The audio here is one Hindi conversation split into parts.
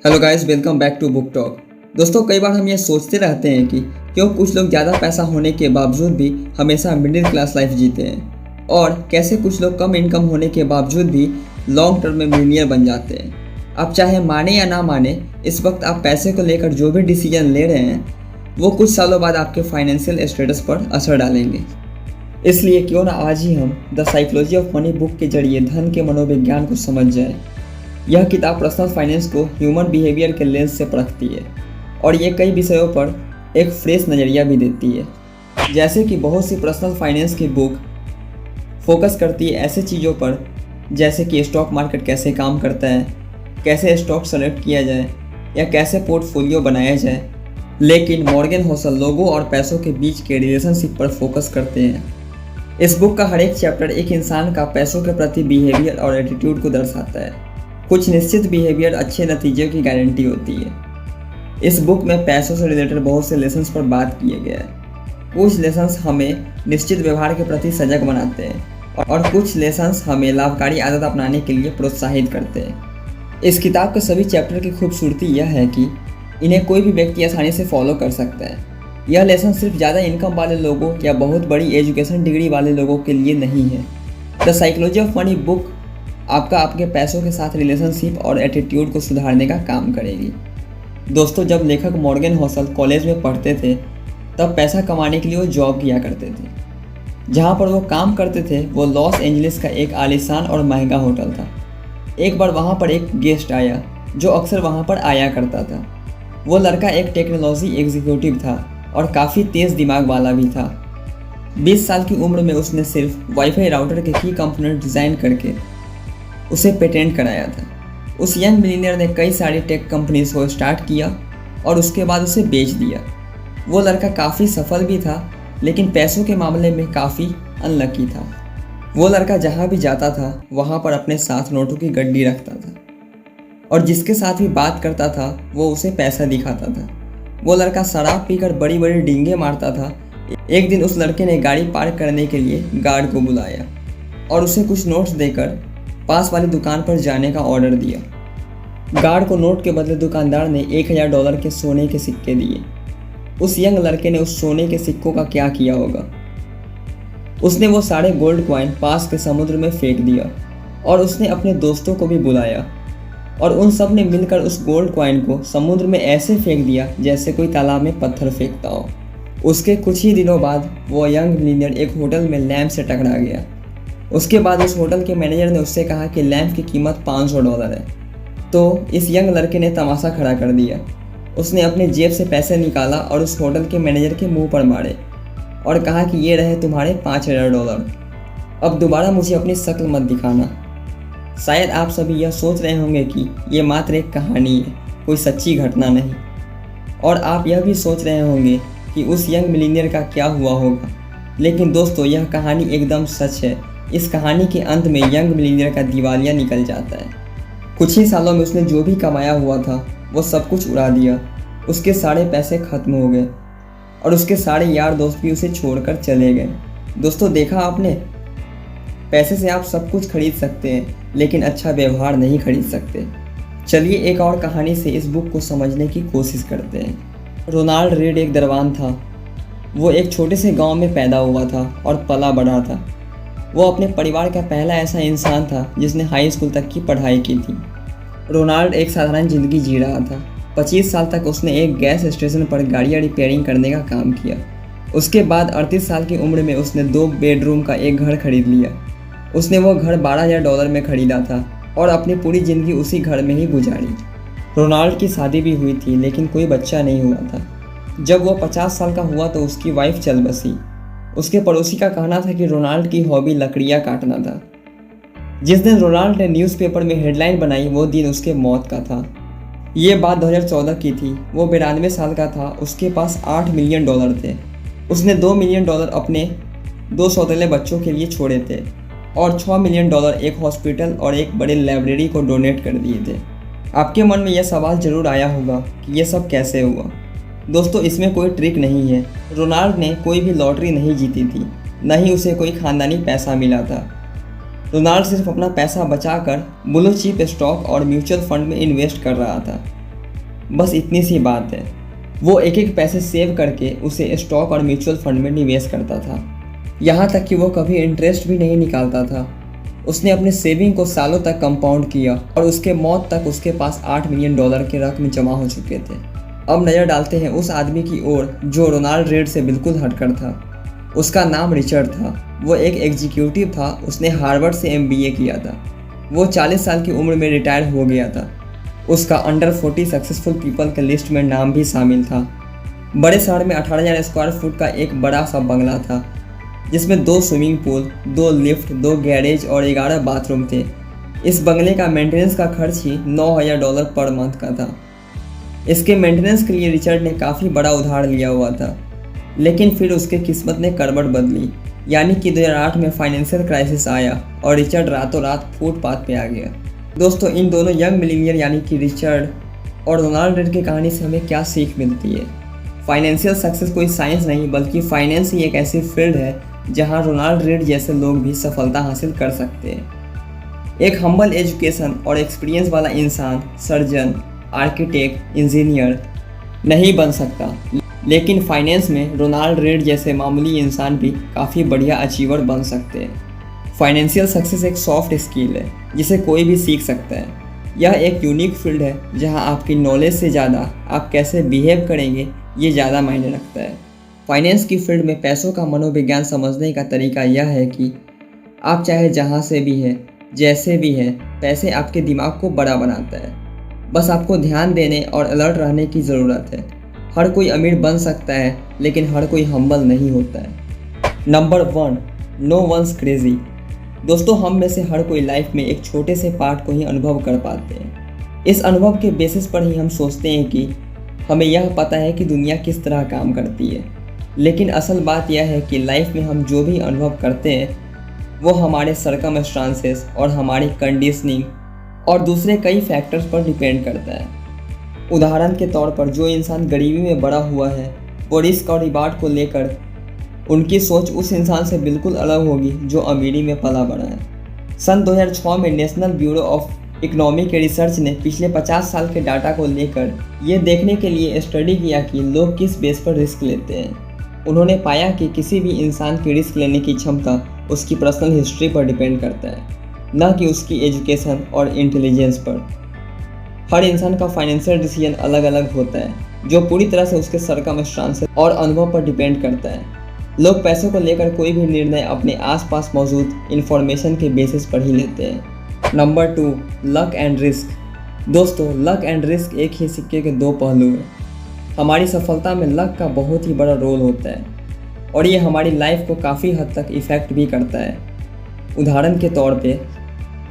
Hello guys, welcome back to book talk. दोस्तों, कई बार हम ये सोचते रहते हैं कि क्यों कुछ लोग ज़्यादा पैसा होने के बावजूद भी हमेशा मिडिल क्लास लाइफ जीते हैं और कैसे कुछ लोग कम इनकम होने के बावजूद भी लॉन्ग टर्म में मिलियनियर बन जाते हैं। आप चाहे माने या ना माने, इस वक्त आप पैसे को लेकर जो भी डिसीजन ले रहे हैं वो कुछ सालों बाद आपके फाइनेंशियल स्टेटस पर असर डालेंगे। इसलिए क्यों ना आज ही हम the psychology of money book के जरिए धन के मनोविज्ञान को समझ जाए। यह किताब पर्सनल फाइनेंस को ह्यूमन बिहेवियर के लेंस से परखती है और ये कई विषयों पर एक फ्रेश नज़रिया भी देती है। जैसे कि बहुत सी पर्सनल फाइनेंस की बुक फोकस करती है ऐसे चीज़ों पर जैसे कि स्टॉक मार्केट कैसे काम करता है, कैसे स्टॉक सेलेक्ट किया जाए या कैसे पोर्टफोलियो बनाया जाए। लेकिन मॉर्गन होसल लोगों और पैसों के बीच के रिलेशनशिप पर फोकस करते हैं। इस बुक का हर एक चैप्टर एक इंसान का पैसों के प्रति बिहेवियर और एटीट्यूड को दर्शाता है। कुछ निश्चित बिहेवियर अच्छे नतीजों की गारंटी होती है। इस बुक में पैसों से रिलेटेड बहुत से लेसन्स पर बात किए गए हैं। कुछ लेसन्स हमें निश्चित व्यवहार के प्रति सजग बनाते हैं और कुछ लेसन्स हमें लाभकारी आदत अपनाने के लिए प्रोत्साहित करते हैं। इस किताब के सभी चैप्टर की खूबसूरती यह है कि इन्हें कोई भी व्यक्ति आसानी से फॉलो कर सकता है। यह लेसन सिर्फ ज़्यादा इनकम वाले लोगों या बहुत बड़ी एजुकेशन डिग्री वाले लोगों के लिए नहीं है। The psychology of money book आपका आपके पैसों के साथ रिलेशनशिप और एटीट्यूड को सुधारने का काम करेगी। दोस्तों, जब लेखक मॉर्गन होसल कॉलेज में पढ़ते थे तब पैसा कमाने के लिए वो जॉब किया करते थे। जहाँ पर वो काम करते थे वो लॉस एंजलिस का एक आलीशान और महंगा होटल था। एक बार वहाँ पर एक गेस्ट आया जो अक्सर वहाँ पर आया करता था। वो लड़का एक टेक्नोलॉजी एग्जीक्यूटिव था और काफ़ी तेज़ दिमाग वाला भी था। 20 साल की उम्र में उसने सिर्फ वाईफाई राउटर के की कंपोनेंट डिज़ाइन करके उसे पेटेंट कराया था। उस यंग मिलीनियर ने कई सारी टेक कंपनीज को स्टार्ट किया और उसके बाद उसे बेच दिया। वो लड़का काफ़ी सफल भी था लेकिन पैसों के मामले में काफ़ी अनलकी था। वो लड़का जहाँ भी जाता था वहाँ पर अपने साथ नोटों की गड्डी रखता था और जिसके साथ भी बात करता था वो उसे पैसा दिखाता था। वो लड़का शराब पीकर बड़ी बड़ी डींगे मारता था। एक दिन उस लड़के ने गाड़ी पार्क करने के लिए गार्ड को बुलाया और उसे कुछ नोट्स देकर पास वाली दुकान पर जाने का ऑर्डर दिया। गार्ड को नोट के बदले दुकानदार ने $1000 के सोने के सिक्के दिए। उस यंग लड़के ने उस सोने के सिक्कों का क्या किया होगा? उसने वो सारे गोल्ड कॉइन पास के समुद्र में फेंक दिया और उसने अपने दोस्तों को भी बुलाया और उन सब ने मिलकर उस गोल्ड कॉइन को समुद्र में ऐसे फेंक दिया जैसे कोई तालाब में पत्थर फेंकता हो। उसके कुछ ही दिनों बाद वो यंग मिलीनियर एक होटल में लैंप से टकरा गया। उसके बाद उस होटल के मैनेजर ने उससे कहा कि लैंप की कीमत $500 है। तो इस यंग लड़के ने तमाशा खड़ा कर दिया। उसने अपने जेब से पैसे निकाला और उस होटल के मैनेजर के मुंह पर मारे और कहा कि ये रहे तुम्हारे $5000। अब दोबारा मुझे अपनी शक्ल मत दिखाना। शायद आप सभी यह सोच रहे होंगे कि ये मात्र एक कहानी है, कोई सच्ची घटना नहीं। और आप यह भी सोच रहे होंगे कि उस यंग मिलीनियर का क्या हुआ होगा। लेकिन दोस्तों, यह कहानी एकदम सच है। इस कहानी के अंत में यंग मिलीनियर का दिवालिया निकल जाता है। कुछ ही सालों में उसने जो भी कमाया हुआ था वो सब कुछ उड़ा दिया। उसके सारे पैसे खत्म हो गए और उसके सारे यार दोस्त भी उसे छोड़कर चले गए। दोस्तों, देखा आपने, पैसे से आप सब कुछ खरीद सकते हैं लेकिन अच्छा व्यवहार नहीं खरीद सकते। चलिए एक और कहानी से इस बुक को समझने की कोशिश करते हैं। रोनाल्ड रीड एक दरबान था। वो एक छोटे से गाँव में पैदा हुआ था और पला बढ़ा था। वो अपने परिवार का पहला ऐसा इंसान था जिसने हाई स्कूल तक की पढ़ाई की थी। रोनाल्ड एक साधारण ज़िंदगी जी रहा था। 25 साल तक उसने एक गैस स्टेशन पर गाड़ियाँ रिपेयरिंग करने का काम किया। उसके बाद 38 साल की उम्र में उसने 2 बेडरूम का एक घर खरीद लिया। उसने वो घर $12000 में खरीदा था और अपनी पूरी ज़िंदगी उसी घर में ही गुजारी। रोनाल्ड की शादी भी हुई थी लेकिन कोई बच्चा नहीं हुआ था। जब वो 50 साल का हुआ तो उसकी वाइफ चल बसी। उसके पड़ोसी का कहना था कि रोनाल्ड की हॉबी लकड़ियाँ काटना था। जिस दिन रोनाल्ड ने न्यूज़पेपर में हेडलाइन बनाई वो दिन उसके मौत का था। ये बात 2014 की थी। वो 92 साल का था। उसके पास $8 मिलियन थे। उसने $2 मिलियन अपने 2 सौतेले बच्चों के लिए छोड़े थे और $6 मिलियन एक हॉस्पिटल और एक बड़े लाइब्रेरी को डोनेट कर दिए थे। आपके मन में यह सवाल जरूर आया होगा कि यह सब कैसे हुआ। दोस्तों, इसमें कोई ट्रिक नहीं है। रोनाल्ड ने कोई भी लॉटरी नहीं जीती थी, न ही उसे कोई खानदानी पैसा मिला था। रोनाल्ड सिर्फ अपना पैसा बचाकर ब्लू चिप स्टॉक और म्यूचुअल फंड में इन्वेस्ट कर रहा था। बस इतनी सी बात है। वो एक एक पैसे सेव करके उसे स्टॉक और म्यूचुअल फंड में निवेश करता था, यहाँ तक कि वो कभी इंटरेस्ट भी नहीं निकालता था। उसने अपने सेविंग को सालों तक कंपाउंड किया और उसके मौत तक उसके पास $8 मिलियन के रकम जमा हो चुके थे। अब नज़र डालते हैं उस आदमी की ओर जो रोनाल्ड रेड से बिल्कुल हटकर था। उसका नाम रिचर्ड था। वो एक एग्जीक्यूटिव था। उसने हार्वर्ड से MBA किया था। वो 40 साल की उम्र में रिटायर हो गया था। उसका अंडर 40 सक्सेसफुल पीपल के लिस्ट में नाम भी शामिल था। बड़े शहर में 18,000 स्क्वायर फुट का एक बड़ा सा बंगला था, जिसमें 2 स्विमिंग पूल, 2 लिफ्ट, 2 गैरेज और 11 बाथरूम थे। इस बंगले का मेंटेनेंस का खर्च ही $9,000 पर मंथ का था। इसके मेंटेनेंस के लिए रिचर्ड ने काफ़ी बड़ा उधार लिया हुआ था, लेकिन फिर उसके किस्मत ने करवट बदली, यानी कि 2008 में फाइनेंशियल क्राइसिस आया और रिचर्ड रातों रात फुटपाथ पे आ गया। दोस्तों, इन दोनों यंग मिलीनियर यानी कि रिचर्ड और रोनाल्ड रेड की कहानी से हमें क्या सीख मिलती है? फाइनेंशियल सक्सेस कोई साइंस नहीं, बल्कि फाइनेंस ही एक ऐसी फील्ड है जहां रोनाल्ड रेड जैसे लोग भी सफलता हासिल कर सकते हैं। एक हम्बल एजुकेशन और एक्सपीरियंस वाला इंसान सर्जन, आर्किटेक्ट, इंजीनियर नहीं बन सकता, लेकिन फाइनेंस में रोनाल्ड रेड जैसे मामूली इंसान भी काफ़ी बढ़िया अचीवर बन सकते हैं। फाइनेंशियल सक्सेस एक सॉफ्ट स्किल है जिसे कोई भी सीख सकता है। यह एक यूनिक फील्ड है जहां आपकी नॉलेज से ज़्यादा आप कैसे बिहेव करेंगे ये ज़्यादा मायने रखता है। फाइनेंस की फील्ड में पैसों का मनोविज्ञान समझने का तरीका यह है कि आप चाहे जहां से भी हैं, जैसे भी हैं, पैसे आपके दिमाग को बड़ा बनाता है। बस आपको ध्यान देने और अलर्ट रहने की ज़रूरत है। हर कोई अमीर बन सकता है, लेकिन हर कोई हम्बल नहीं होता है। Number 1, no one's crazy. दोस्तों, हम में से हर कोई लाइफ में एक छोटे से पार्ट को ही अनुभव कर पाते हैं। इस अनुभव के बेसिस पर ही हम सोचते हैं कि हमें यह पता है कि दुनिया किस तरह काम करती है। लेकिन असल बात यह है कि लाइफ में हम जो भी अनुभव करते हैं वो हमारे सर्कमस्टांसेस और हमारी कंडीशनिंग और दूसरे कई फैक्टर्स पर डिपेंड करता है। उदाहरण के तौर पर जो इंसान गरीबी में बड़ा हुआ है वो रिस्क और रिवार्ड को लेकर उनकी सोच उस इंसान से बिल्कुल अलग होगी जो अमीरी में पला बड़ा है। सन 2006 में नेशनल ब्यूरो ऑफ इकोनॉमी के रिसर्च ने पिछले 50 साल के डाटा को लेकर ये देखने के लिए स्टडी किया कि लोग किस बेस पर रिस्क लेते हैं। उन्होंने पाया कि किसी भी इंसान की रिस्क लेने की क्षमता उसकी पर्सनल हिस्ट्री पर डिपेंड करता है, न कि उसकी एजुकेशन और इंटेलिजेंस पर। हर इंसान का फाइनेंशियल डिसीजन अलग अलग होता है, जो पूरी तरह से उसके सर्कमस्टांसेस और अनुभव पर डिपेंड करता है। लोग पैसों को लेकर कोई भी निर्णय अपने आसपास मौजूद इन्फॉर्मेशन के बेसिस पर ही लेते हैं। Number 2, luck and risk. दोस्तों, लक एंड रिस्क एक ही सिक्के के 2 पहलू हैं। हमारी सफलता में लक का बहुत ही बड़ा रोल होता है और ये हमारी लाइफ को काफ़ी हद तक इफ़ेक्ट भी करता है। उदाहरण के तौर पे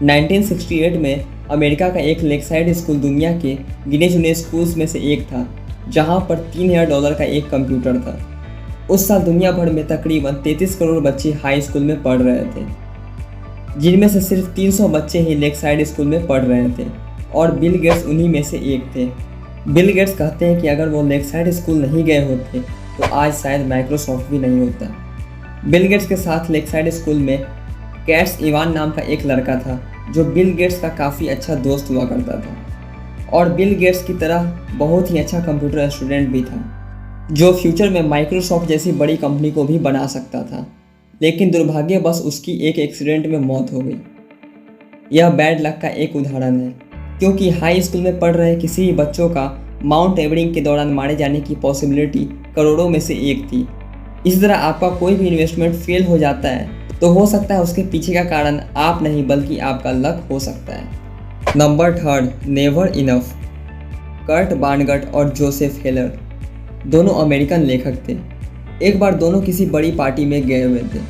1968 में अमेरिका का एक लेकसाइड स्कूल दुनिया के गिने चुने स्कूल्स में से एक था, जहां पर $3,000 का एक कंप्यूटर था। उस साल दुनिया भर में तकरीबन 33 करोड़ बच्चे हाई स्कूल में पढ़ रहे थे, जिनमें से सिर्फ 300 बच्चे ही लेकसाइड स्कूल में पढ़ रहे थे और बिल गेट्स उन्हीं में से एक थे। बिल गेट्स कहते हैं कि अगर वो लेकसाइड स्कूल नहीं गए होते तो आज शायद माइक्रोसॉफ्ट भी नहीं होता। बिल गेट्स के साथ लेकसाइड स्कूल में कैट्स इवान नाम का एक लड़का था, जो बिल गेट्स का काफ़ी अच्छा दोस्त हुआ करता था और बिल गेट्स की तरह बहुत ही अच्छा कंप्यूटर स्टूडेंट भी था, जो फ्यूचर में माइक्रोसॉफ्ट जैसी बड़ी कंपनी को भी बना सकता था। लेकिन दुर्भाग्यवश उसकी एक एक्सीडेंट में मौत हो गई। यह बैड लक का एक उदाहरण है, क्योंकि हाई स्कूल में पढ़ रहे किसी भी बच्चों का माउंट एवरिंग के दौरान मारे जाने की पॉसिबिलिटी करोड़ों में से एक थी। इसी तरह आपका कोई भी इन्वेस्टमेंट फेल हो जाता है तो हो सकता है उसके पीछे का कारण आप नहीं बल्कि आपका लक हो सकता है। Number 3, never enough. कर्ट वानगट और जोसेफ हेलर दोनों अमेरिकन लेखक थे। एक बार दोनों किसी बड़ी पार्टी में गए हुए थे।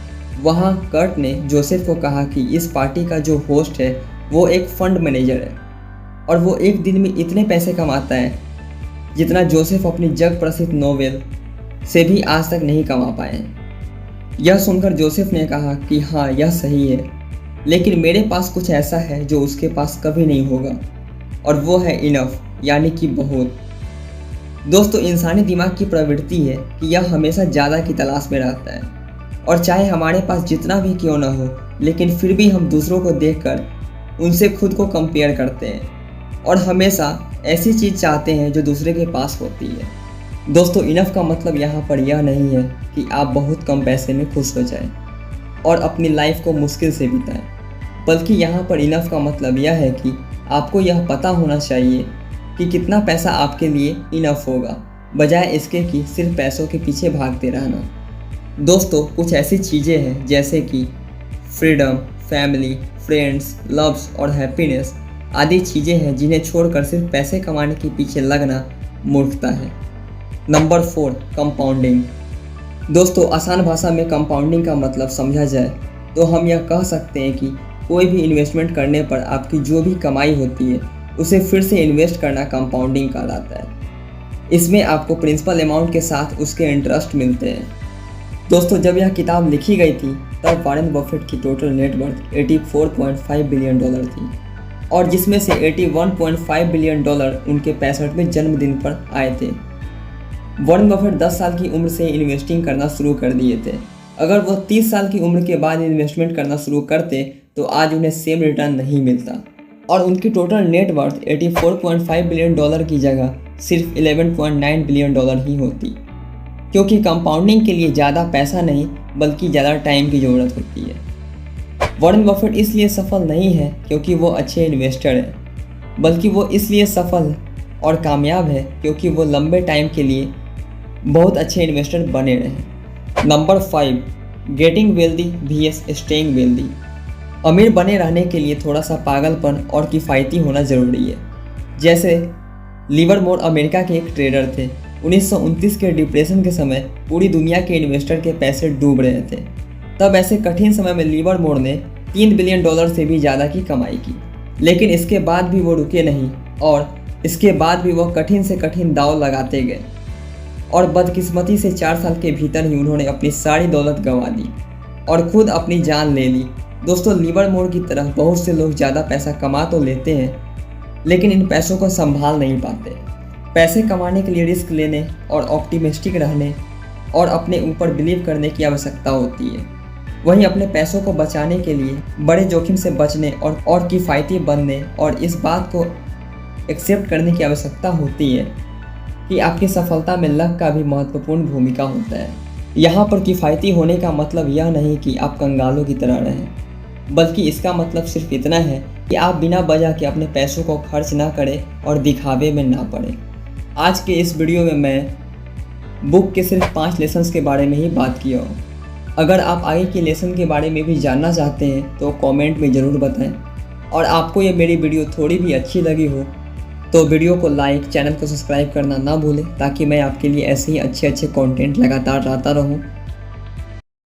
वहाँ कर्ट ने जोसेफ को कहा कि इस पार्टी का जो होस्ट है वो एक फंड मैनेजर है और वो एक दिन में इतने पैसे कमाता है जितना जोसेफ अपनी जग प्रसिद्ध नोवेल से भी आज तक नहीं कमा पाए। यह सुनकर जोसेफ ने कहा कि हाँ, यह सही है, लेकिन मेरे पास कुछ ऐसा है जो उसके पास कभी नहीं होगा, और वो है इनफ, यानी कि बहुत। दोस्तों, इंसानी दिमाग की प्रवृत्ति है कि यह हमेशा ज़्यादा की तलाश में रहता है, और चाहे हमारे पास जितना भी क्यों ना हो, लेकिन फिर भी हम दूसरों को देखकर उनसे खुद को कंपेयर करते हैं और हमेशा ऐसी चीज़ चाहते हैं जो दूसरे के पास होती है। दोस्तों, इनफ का मतलब यहाँ पर यह नहीं है कि आप बहुत कम पैसे में खुश हो जाएं और अपनी लाइफ को मुश्किल से बिताएं, बल्कि यहाँ पर इनफ का मतलब यह है कि आपको यह पता होना चाहिए कि कितना पैसा आपके लिए इनफ होगा, बजाय इसके कि सिर्फ पैसों के पीछे भागते रहना। दोस्तों, कुछ ऐसी चीज़ें हैं जैसे कि फ्रीडम, फैमिली, फ्रेंड्स, लव्स और हैप्पीनेस आदि चीज़ें हैं जिन्हें छोड़कर सिर्फ पैसे कमाने के पीछे लगना मूर्खता है। Number 4, compounding. दोस्तों, आसान भाषा में कंपाउंडिंग का मतलब समझा जाए तो हम यह कह सकते हैं कि कोई भी इन्वेस्टमेंट करने पर आपकी जो भी कमाई होती है उसे फिर से इन्वेस्ट करना कंपाउंडिंग कहलाता है। इसमें आपको प्रिंसिपल अमाउंट के साथ उसके इंटरेस्ट मिलते हैं। दोस्तों, जब यह किताब लिखी गई थी तब वॉरेन बफेट की टोटल नेटवर्थ $84.5 बिलियन थी और जिसमें से $81.5 बिलियन उनके 65वें जन्मदिन पर आए थे। वॉरेन बफेट 10 साल की उम्र से इन्वेस्टिंग करना शुरू कर दिए थे। अगर वो 30 साल की उम्र के बाद इन्वेस्टमेंट करना शुरू करते तो आज उन्हें सेम रिटर्न नहीं मिलता और उनकी टोटल नेटवर्थ $84.5 बिलियन की जगह सिर्फ $11.9 बिलियन ही होती, क्योंकि कंपाउंडिंग के लिए ज़्यादा पैसा नहीं बल्कि ज़्यादा टाइम की ज़रूरत होती है। वॉरेन बफेट इसलिए सफल नहीं है क्योंकि वो अच्छे इन्वेस्टर हैं, बल्कि वो इसलिए सफल और कामयाब है क्योंकि वो लंबे टाइम के लिए बहुत अच्छे इन्वेस्टर बने रहे। Number 5, getting wealthy vs staying wealthy. अमीर बने रहने के लिए थोड़ा सा पागलपन और किफ़ायती होना ज़रूरी है। जैसे लिवरमोर अमेरिका के एक ट्रेडर थे। 1929 के डिप्रेशन के समय पूरी दुनिया के इन्वेस्टर के पैसे डूब रहे थे। तब ऐसे कठिन समय में लिवरमोर ने $3 बिलियन से भी ज़्यादा की कमाई की, लेकिन इसके बाद भी वो रुके नहीं और इसके बाद भी वो कठिन से कठिन दांव लगाते गए और बदकिस्मती से 4 साल के भीतर ही उन्होंने अपनी सारी दौलत गंवा दी और खुद अपनी जान ले ली। दोस्तों, लिवरमोर की तरह बहुत से लोग ज़्यादा पैसा कमा तो लेते हैं लेकिन इन पैसों को संभाल नहीं पाते। पैसे कमाने के लिए रिस्क लेने और ऑप्टिमिस्टिक रहने और अपने ऊपर बिलीव करने की आवश्यकता होती है। वहीं अपने पैसों को बचाने के लिए बड़े जोखिम से बचने और किफ़ायती बनने और इस बात को एक्सेप्ट करने की आवश्यकता होती है कि आपकी सफलता में लक का भी महत्वपूर्ण भूमिका होता है। यहाँ पर किफ़ायती होने का मतलब यह नहीं कि आप कंगालों की तरह रहें, बल्कि इसका मतलब सिर्फ इतना है कि आप बिना वजह के अपने पैसों को खर्च ना करें और दिखावे में ना पड़ें। आज के इस वीडियो में मैं बुक के सिर्फ 5 लेसन्स के बारे में ही बात किया हूँ। अगर आप आगे के लेसन के बारे में भी जानना चाहते हैं तो कमेंट में ज़रूर बताएं और आपको ये मेरी वीडियो थोड़ी भी अच्छी लगी हो तो वीडियो को लाइक, चैनल को सब्सक्राइब करना ना भूलें ताकि मैं आपके लिए ऐसे ही अच्छे कंटेंट लगातार लाता रहूँ।